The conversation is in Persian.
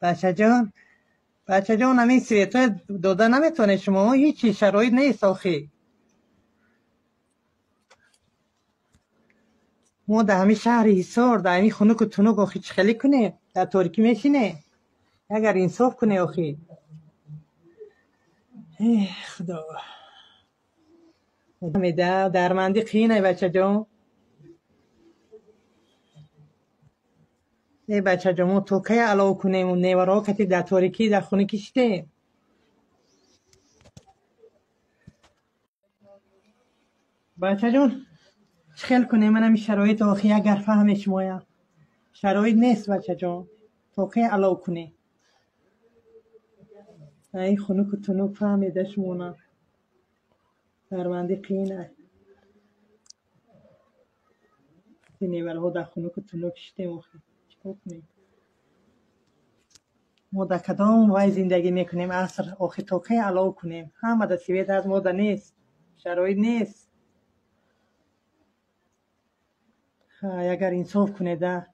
بچه جان همین سویتر داده نمیتونه شما، هیچی شرایط نیست آخی. ما در همین شهر حصار در همین خنک و تنک آخی چخلی کنه، در تاریکی میشینه. اگر انصاف کنه آخی. ای خدا میده درمندی قینه بچه جان. ای بچه جان ما توکه علاو کنیم و نیورا کتی در تاریکی در خونه کشته. بچه جان چخل کنه من همین شرایط آخی اگر فهم شما شرایط نیست بچه جان توکه علاو کنه. ای خنک و تنک فهمیده شما نه درمندی قینه. نیورا در خنک و تنک کشته آخی چکار کنیم؟ ما در کدام وای زندگی میکنیم عصر آخی توکه علاو کنیم؟ همه در سویت از ما در نیست، شرایط نیست. اگر انصاف کنه ده